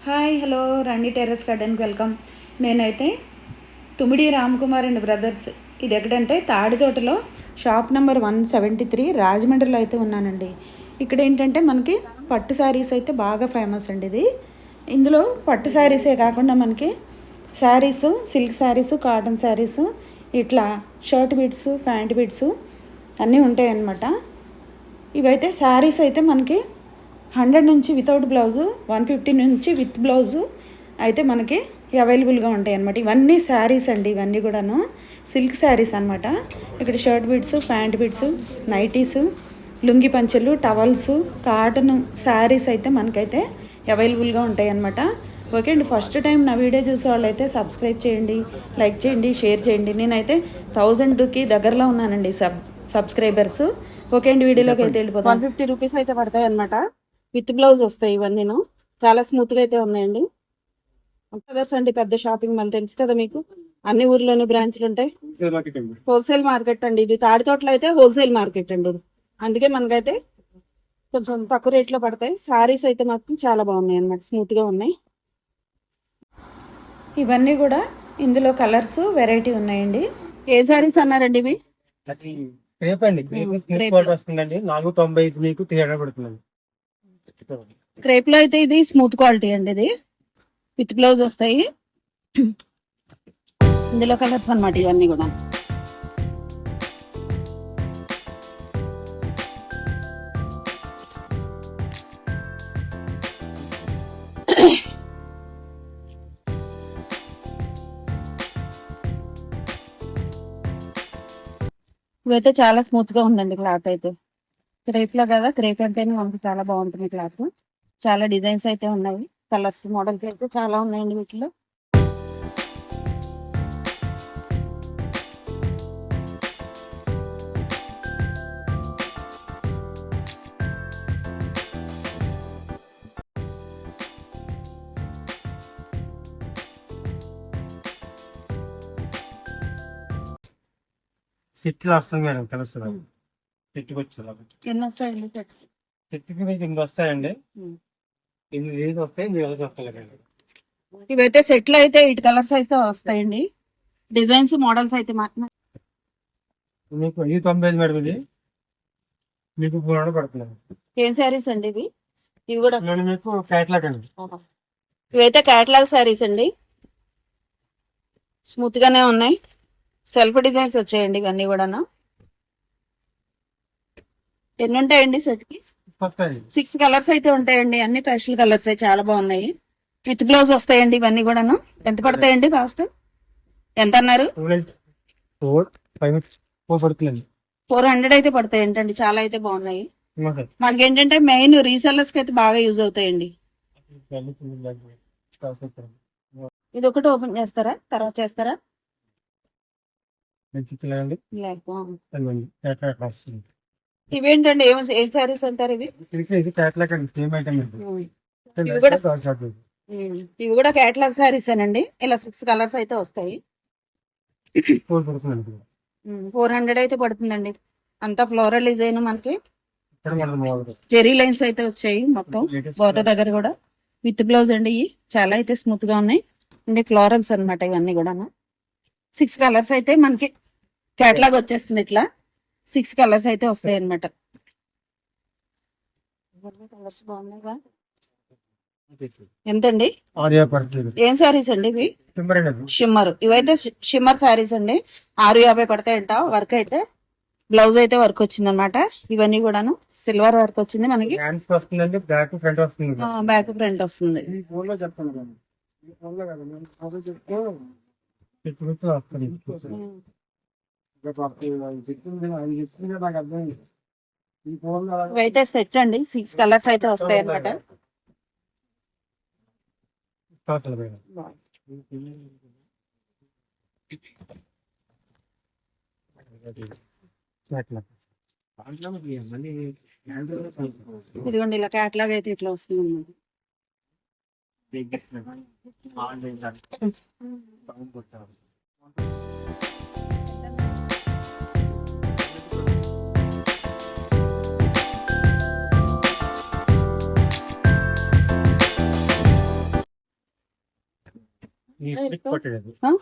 Hi hello రండి terrace గార్డెన్కి welcome. నేనైతే తుమిడి Ramkumar and brothers, ఇది ఎక్కడంటే తాడితోటలో షాప్ నెంబర్ 173 రాజమండ్రిలో అయితే ఉన్నానండి. ఇక్కడ ఏంటంటే మనకి పట్టు శారీస్ అయితే బాగా ఫేమస్ అండి. ఇందులో పట్టు శారీసే కాకుండా మనకి శారీసు, సిల్క్ శారీసు, కాటన్ శారీసు, ఇట్లా షర్ట్ బీట్స్, ప్యాంట్ బీట్స్ అన్నీ ఉంటాయి అన్నమాట. ఇవైతే శారీస్ అయితే మనకి 100 నుంచి వితౌట్ బ్లౌజు, 150 నుంచి విత్ బ్లౌజు అయితే మనకి అవైలబుల్గా ఉంటాయి అన్నమాట. ఇవన్నీ శారీస్ అండి, ఇవన్నీ కూడాను సిల్క్ శారీస్ అనమాట. ఇక్కడ shirt bits, pant bits, nighties, lungi పంచెలు, టవల్స్, కాటన్ శారీస్ అయితే మనకైతే అవైలబుల్గా ఉంటాయి అన్నమాట. ఓకే అండి, ఫస్ట్ టైం నా వీడియో చూసే వాళ్ళు అయితే సబ్స్క్రైబ్ చేయండి, లైక్ చేయండి, షేర్ చేయండి. నేనైతే 1000కి దగ్గరలో ఉన్నానండి సబ్స్క్రైబర్స్. ఓకే అండి, వీడియోలోకి అయితే వెళ్ళిపోతాం. 150 రూపీస్ అయితే పడతాయి అనమాట. విత్ బ్లౌజ్ వస్తాయి ఇవన్నీ. చాలా స్మూత్గా అయితే ఉన్నాయండి. బ్రదర్స్ అండి, పెద్ద షాపింగ్ మాల్ తెలుసు కదా మీకు, అన్ని ఊర్లోనూ బ్రాంచ్లు ఉంటాయి. హోల్సేల్ మార్కెట్ అండి ఇది. తాడితోటలో అయితే హోల్సేల్ మార్కెట్ అండి ఇది. అందుకే మనకైతే కొంచెం తక్కువ రేట్లో పడతాయి. సారీస్ అయితే మాత్రం చాలా బాగున్నాయి అన్నమాట, స్మూత్గా ఉన్నాయి. ఇవన్నీ కూడా ఇందులో కలర్స్ వెరైటీ ఉన్నాయండి. ఏ సారీస్ అన్నారండి ఇవి? క్రేప్ అండి, క్రేప్ వస్తుందండి. 495 మీకు 300 పడుతుందండి. క్రేప్ లో అయితే ఇది స్మూత్ క్వాలిటీ అండి. ఇది విత్ బ్లౌజ్ వస్తాయి. ఇందులో కలర్స్ అన్నమాట ఇవన్నీ కూడా. ఇవైతే చాలా స్మూత్ గా ఉందండి క్లాత్ అయితే. క్రేప్ లో కదా, క్రేప్ అంటేనే మనకి చాలా బాగుంటుంది క్లాత్. చాలా డిజైన్స్ అయితే ఉన్నాయి, కలర్స్, మోడల్స్ అయితే చాలా ఉన్నాయండి వీటిలో. సెట్లు వస్తుంది మేడం, కలర్స్ సెట్కి వచ్చి ఎన్ని వస్తాయండి? సెట్కి మీకు 8 వస్తాయండి. 8 వస్తాయి, 8 వస్తాయి. ఇవైతే సెట్లు అయితే 8 కలర్స్ అయితే వస్తాయండి. డిజైన్స్, మోడల్స్ అయితే మాత్రం మీకు 595 మేడం. ఇది మీకు 400 పడుతుంది. ఏం శారీస్ అండి ఇవి? ఇవి కూడా మీకు క్యాట్లాగ్ అండి. ఇవైతే క్యాటలాగ్ శారీస్ అండి, స్మూత్ గానే ఉన్నాయి. సెల్ఫ్ డిజైన్స్ వచ్చాయండి ఇవన్నీ కూడా. ఎన్ని ఉంటాయండి సెట్ కి? 6 కలర్స్ అయితే ఉంటాయండి. అన్ని ఫ్యాషన్ కలర్స్ చాలా బాగున్నాయి. విత్ బ్లౌజ్ వస్తాయండి ఇవన్నీ కూడాను. ఎంత పడతాయండి కాస్ట్? ఎంత అన్నారు? 400 అయితే పడతాయి ఏంటండి. చాలా అయితే బాగున్నాయి. మనకి ఏంటంటే మెయిన్ రీసెల్లర్స్ కి అయితే బాగా యూజ్ అవుతాయండి. ఇది ఒకటి ఓపెన్ చేస్తారా, తర్వాత చేస్తారా? ఇవేంటండి, ఏం శారీస్ అంటారు ఇవి? ఇవి కూడా క్యాటలాగ్ శారీస్ అండి. ఇలా 6 కలర్స్ అయితే వస్తాయి. 400 అయితే పడుతుందండి. అంతా ఫ్లోరల్ డిజైన్, మనకి జెరీ లైన్స్ అయితే వచ్చాయి మొత్తం బోర్డర్ దగ్గర కూడా. విత్ బ్లౌజ్ అండి. చాలా అయితే స్మూత్ గా ఉన్నాయి అండి. ఫ్లోరల్స్ అనమాట ఇవన్నీ కూడా. 6 కలర్స్ అయితే మనకి క్యాటలాగ్ వచ్చేస్తుంది. ఇట్లా 6 కలర్స్ అయితే వస్తాయి అనమాట. కలర్స్ బాగున్నాయి. ఎంతండి? ఏం శారీస్ అండి ఇవి? షిమ్మర్. ఇవైతే షిమ్మర్ శారీస్ అండి. 650 పడతాయంట. వర్క్ అయితే, బ్లౌజ్ అయితే వర్క్ వచ్చింది అనమాట. ఇవన్నీ కూడాను సిల్వర్ వర్క్ వచ్చింది మనకి. బ్యాక్ ఫ్రంట్ వస్తుంది. ఇవైతే సెట్ అండి. 6 కలర్స్ అయితే వస్తాయి అనమాట. ఇదిగోండి, ఇలా క్యాట్లాగ్ అయితే ఇట్లా వస్తుంది.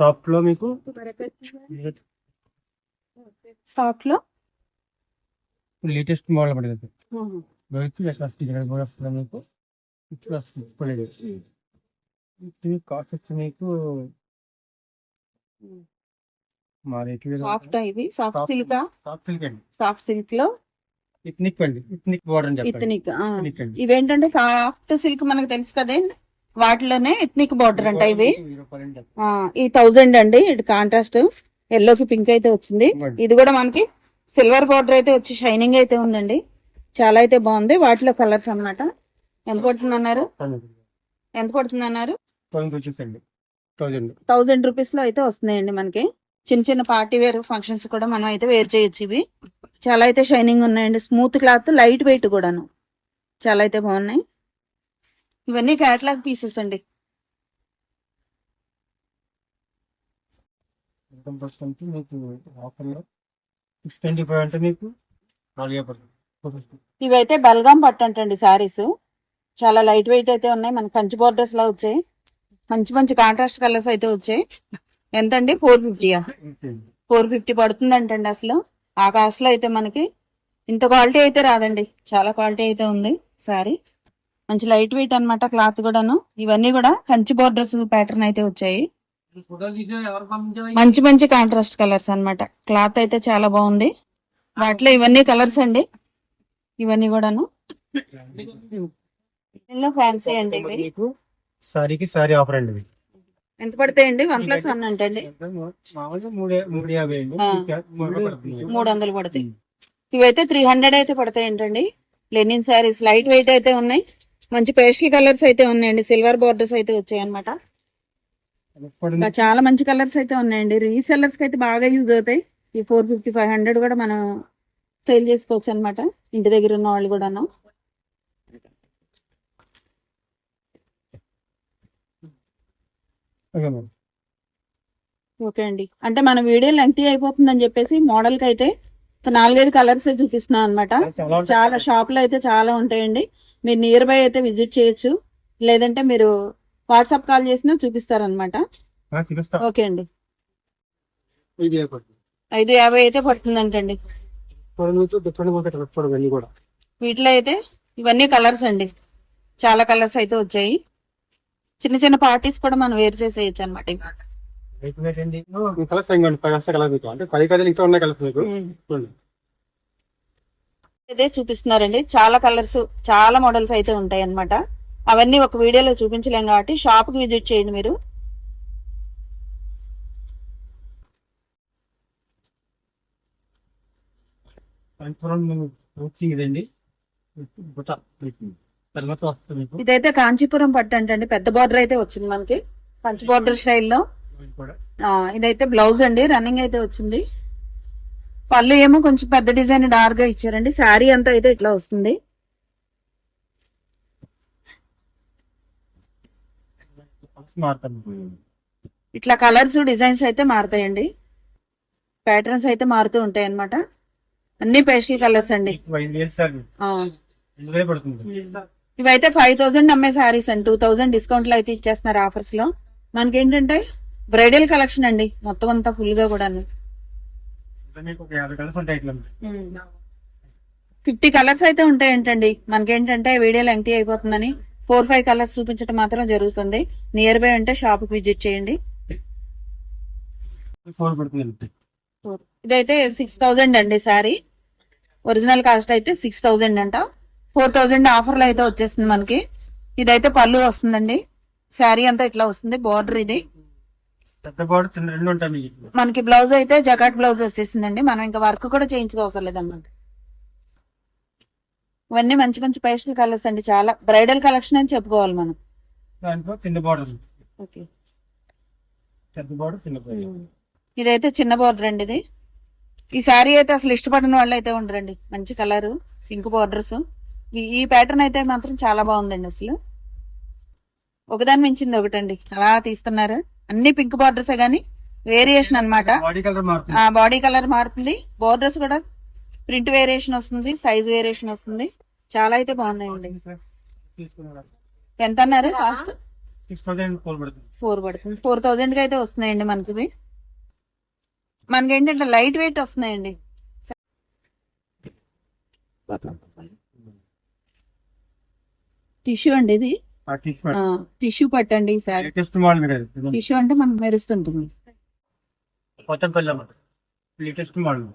షాప్ లో మీకు షాప్ లో లేటెస్ట్ మోడల్ పడేది వస్తుంది మీకు ఇట్లా వస్తుంది కాస్ట్ వచ్చి మీకు మా రేట్ సాఫ్ట్ ఇవి సాఫ్ట్ సిల్క్ సాఫ్ట్ సిల్క్ అండి, సాఫ్ట్ సిల్క్ లో ఇత్నిక్ అండి, ఇత్నిక్ బోర్డర్ అని చెప్పండి. ఇత్నిక్ ఇత్నిక్ అండి. ఇవేంటంటే సాఫ్ట్ సిల్క్ మనకు తెలుసు కదే, వాటిలోనే ఇత్నిక్ బార్డర్ అంట ఇవి. ఈ 1000 అండి. ఇది కాంట్రాస్ట్ ఎల్లో కి పింక్ అయితే వచ్చింది. ఇది కూడా మనకి సిల్వర్ బార్డర్ అయితే వచ్చి షైనింగ్ అయితే ఉందండి. చాలా అయితే బాగుంది. వాటిలో కలర్స్ అన్నమాట. ఎంత పడుతుంది అన్నారు? 1000 రూపీస్ లో అయితే వస్తున్నాయండి మనకి. చిన్న చిన్న పార్టీ వేర్ ఫంక్షన్స్ కూడా మనం అయితే వేర్ చేయొచ్చు. ఇవి చాలా అయితే షైనింగ్ ఉన్నాయండి. స్మూత్ క్లాత్, లైట్ వెయిట్ కూడాను చాలా అయితే బాగున్నాయి. ఇవన్నీ క్యాటలాగ్ పీసెస్ అండి. మీకు ఆఫర్ లో 625 అంటే మీకు ఇవైతే బల్గాం పట్టు అంటండి సారీస్. చాలా లైట్ వెయిట్ అయితే ఉన్నాయి. మనకి కంచి బోర్డర్స్ లో వచ్చాయి. మంచి మంచి కాంట్రాస్ట్ కలర్స్ అయితే వచ్చాయి. ఎంతండి? 450. 450 పడుతుంది అంటండి. అసలు ఆ కాస్ట్ లో అయితే మనకి ఇంత క్వాలిటీ అయితే రాదండి. చాలా క్వాలిటీ అయితే ఉంది సారీ. మంచి లైట్ వెయిట్ అన్నమాట క్లాత్ కూడాను. ఇవన్నీ కూడా కంచి బోర్డర్స్ ప్యాటర్న్ అయితే వచ్చాయి. మంచి మంచి కాంట్రాస్ట్ కలర్స్ అన్నమాట. క్లాత్ అయితే చాలా బాగుంది. వాటిలో ఇవన్నీ కలర్స్ అండి. ఇవన్నీ కూడాను ఫ్యాన్సీ అండి. ఇవి మీకు సారీకి సారీ ఆఫర్ అండి. ఇవి ఎంత పడతాయండి? 1+1 అంటే అండి మామూలుగా 350 అండి. 300 పడతాయి. ఇవైతే 300 అయితే పడతాయి ఏంటండి. లెనిన్ శారీస్ లైట్ వెయిట్ అయితే ఉన్నాయి. మంచి పేస్టల్ కలర్స్ అయితే ఉన్నాయండి. సిల్వర్ బార్డర్స్ అయితే వచ్చాయి అనమాట. చాలా మంచి కలర్స్ అయితే ఉన్నాయండి. రీసెల్లర్స్ కి అయితే బాగా యూజ్ అవుతాయి. ఈ 450, 500 కూడా మనం సేల్ చేసుకోవచ్చు అనమాట. ఇంటి దగ్గర ఉన్న వాళ్ళు కూడాను. ఓకే అండి. అంటే మన వీడియో లెంగ్తీ అయిపోతుందని చెప్పేసి మోడల్ కి అయితే 4-5 కలర్స్ చూపిస్తున్నాం అనమాట. చాలా షాప్ లో అయితే చాలా ఉంటాయండి. మీరు నియర్ బై అయితే విజిట్ చేయొచ్చు. లేదంటే మీరు వాట్సాప్ కాల్ చేసినా చూపిస్తారనమాట. ఓకే అండి. 550 అయితే పడుతుందంటండి. వీటిలో అయితే ఇవన్నీ కలర్స్ అండి. చాలా కలర్స్ అయితే వచ్చాయి. చిన్న చిన్న పార్టీస్ కూడా మనం వేర్ చేసేయచ్చు అనమాట. ఇదే చూపిస్తున్నారండి. చాలా కలర్స్, చాలా మోడల్స్ అయితే ఉంటాయి అన్నమాట. అవన్నీ ఒక వీడియోలో చూపించలేం కాబట్టి షాప్ కి విజిట్ చేయండి మీరు. ఇదైతే కాంచీపురం పట్టు అంటండి. పెద్ద బార్డర్ అయితే వచ్చింది మనకి. పంచ్ బార్డర్ స్టైల్లో. ఇదైతే బ్లౌజ్ అండి. రన్నింగ్ అయితే వచ్చింది. పళ్ళు ఏమో కొంచెం పెద్ద డిజైన్ డార్క్ గా ఇచ్చారండి. శారీ అంతా అయితే ఇట్లా వస్తుంది. ఇట్లా కలర్స్, డిజైన్స్ అయితే మారుతాయండి. ప్యాటర్న్స్ అయితే మారుతూ ఉంటాయి అన్నమాట. అన్ని పేస్టల్ కలర్స్ అండి. ఇవైతే 5000 అమ్మే శారీస్ అండి. 2000 డిస్కౌంట్ లో అయితే ఇచ్చేస్తున్నారు ఆఫర్స్ లో. మనకేంటంటే బ్రైడల్ కలెక్షన్ అండి. మొత్తం అంతా ఫుల్ గా కూడా 50 కలర్స్ అయితే ఉంటాయంటండి. మనకేంటంటే వీడియో లెంగ్తీ అయిపోతుందని 4-5 కలర్స్ చూపించడం మాత్రం జరుగుతుంది. నియర్ బై అంటే షాప్ కి విజిట్ చేయండి. ఇదైతే 6000 అండి శారీ. ఒరిజినల్ కాస్ట్ అయితే 6000 అంట. 4000 ఆఫర్లు అయితే వచ్చేస్తుంది మనకి. ఇదైతే పళ్ళు వస్తుందండి. శారీ అంతా ఇట్లా వస్తుంది. బార్డర్ ఇది మనకి. బ్లౌజ్ అయితే జకాట్ బ్లౌజ్ వచ్చేసిందండి. మనం ఇంకా వర్క్ కూడా చేయించుకోవసరం లేదన్నమాట. ఇవన్నీ మంచి మంచి పేస్టల్ కలర్స్ అండి. చాలా బ్రైడల్ కలెక్షన్ అని చెప్పుకోవాలి మనం. ఇదైతే చిన్న బార్డర్ అండి. ఇది ఈ శారీ అయితే అసలు ఇష్టపడిన వాళ్ళు అయితే ఉండరండి. మంచి కలర్, పింక్ బార్డర్స్. ఈ ప్యాటర్న్ అయితే మాత్రం చాలా బాగుందండి. అసలు ఒకదాని మించింది ఒకటండి. అలా తీస్తున్నారు. అన్ని పింక్ బార్డర్స్ గానీ వేరియేషన్ అన్నమాట. బాడీ కలర్ మారుతుంది. బార్డర్స్ కూడా ప్రింట్ వేరియేషన్ వస్తుంది. సైజ్ వేరియేషన్ వస్తుంది. చాలా అయితే బాగున్నాయండి. ఎంత అన్నారు కాస్ట్? 6000 కోల్ పడుతుంది. 4 పడుతుంది. 4000కి అయితే వస్తున్నాయండి మనకి. మనకి ఏంటంటే లైట్ వెయిట్ వస్తున్నాయండి. టిష్యూ అండి ఇది. టిష్యూ పట్టండి ఈసారి. లేటెస్ట్ మోడల్ కదా ఇది. టిష్యూ అంటే మనకు మెరుస్తుంటుంది. కొత్తపల్లి అన్నమాట. Latest model.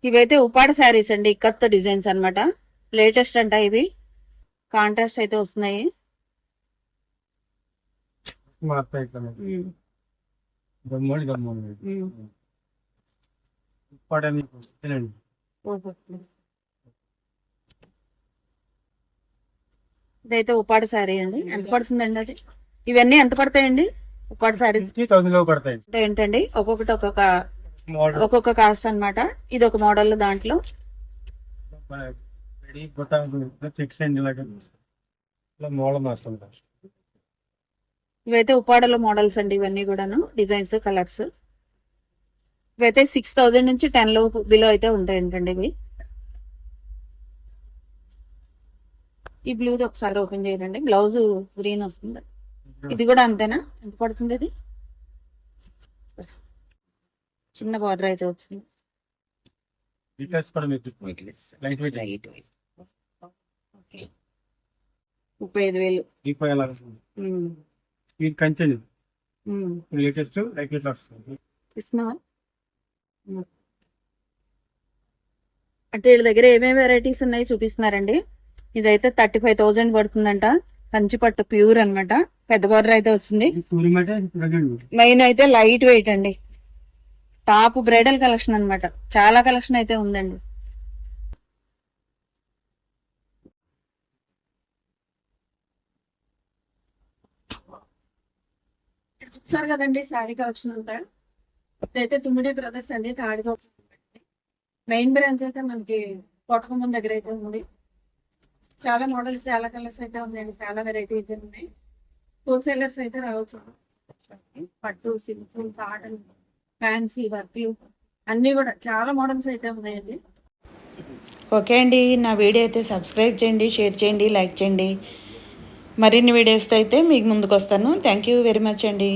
ఇవైతే ఉపాడ శారీస్ అండి, కొత్త డిజైన్స్ అన్నమాట. లేటెస్ట్ అంట ఇవి. కాంట్రాస్ట్ అయితే వస్తున్నాయి. మార్తా ఇట్లా గమ్మోడి ఉప్పాడని వస్తుందండి. ఇదైతే ఉపాడ శారీ అండి. ఎంత పడుతుందండి అది? ఇవన్నీ ఎంత పడతాయండి ఉపాడ శారీస్? 1000 లో పడతాయి. అంటే ఏంటండి ఒక్కొక్కటి మోడల్ ఒక్కొక్క కాస్ట్ అన్నమాట. ఇది ఒక మోడల్ దాంట్లో. రెడీ బొటాన్ ఫిక్స్ అండి ఇలాగ. ఇలా మోడల్ మారుతుంటారు. ఇవైతే ఉపాడలో మోడల్స్ అండి ఇవన్నీ కూడాను. Designs, colours. ఇవైతే 6000 నుంచి 10 లో బిలో అయితే ఉంటాయి ఏంటండి ఇవి. ఈ బ్లూది ఒకసారి ఓపెన్ చేయండి. బ్లౌజ్ గ్రీన్ వస్తుంది. ఇది కూడా అంతేనా? ఎంత పడుతుంది ఇది? చిన్న బార్డర్ అయితే వచ్చింది. డీటెయిల్స్ కూడా మీకు లైట్ వెయిట్ 35,000. దీపావళి అలా ఇది కంచెది లేటెస్ట్ లైట్ వెయిట్ వస్తుంది. ఇస్తున్నావా? అంటే వీళ్ళ దగ్గర ఏమేమి వెరైటీస్ ఉన్నాయి చూపిస్తున్నారండి. ఇదైతే 35,000 పడుతుందంట. కంచిపట్టు ప్యూర్ అన్నమాట. పెద్ద బార్డర్ అయితే వచ్చింది. మెయిన్ అయితే లైట్ వెయిట్ అండి. టాప్ బ్రైడల్ కలెక్షన్ అన్నమాట. చాలా కలెక్షన్ అయితే ఉందండి. చూసారు కదండి శారీ కలెక్షన్ అంతా. ఇదైతే తుమ్మిడి బ్రదర్స్ అండి, తాడితోట. మెయిన్ బ్రాంచ్ అయితే మనకి కోటకొమ్మం దగ్గర అయితే ఉంది. చాలా మోడల్స్, చాలా కలర్స్ అయితే ఉన్నాయండి. చాలా వెరైటీస్ ఉన్నాయి. హోల్సేలర్స్ అయితే రావచ్చు. పట్టు, సిల్క్, కాటన్, ఫ్యాన్సీ, వర్క్లు అన్నీ కూడా చాలా మోడల్స్ అయితే ఉన్నాయండి. ఓకే అండి, నా వీడియో అయితే సబ్స్క్రైబ్ చేయండి, షేర్ చేయండి, లైక్ చేయండి. మరిన్ని వీడియోస్తో అయితే మీకు ముందుకు వస్తాను. థ్యాంక్ యూ వెరీ మచ్ అండి.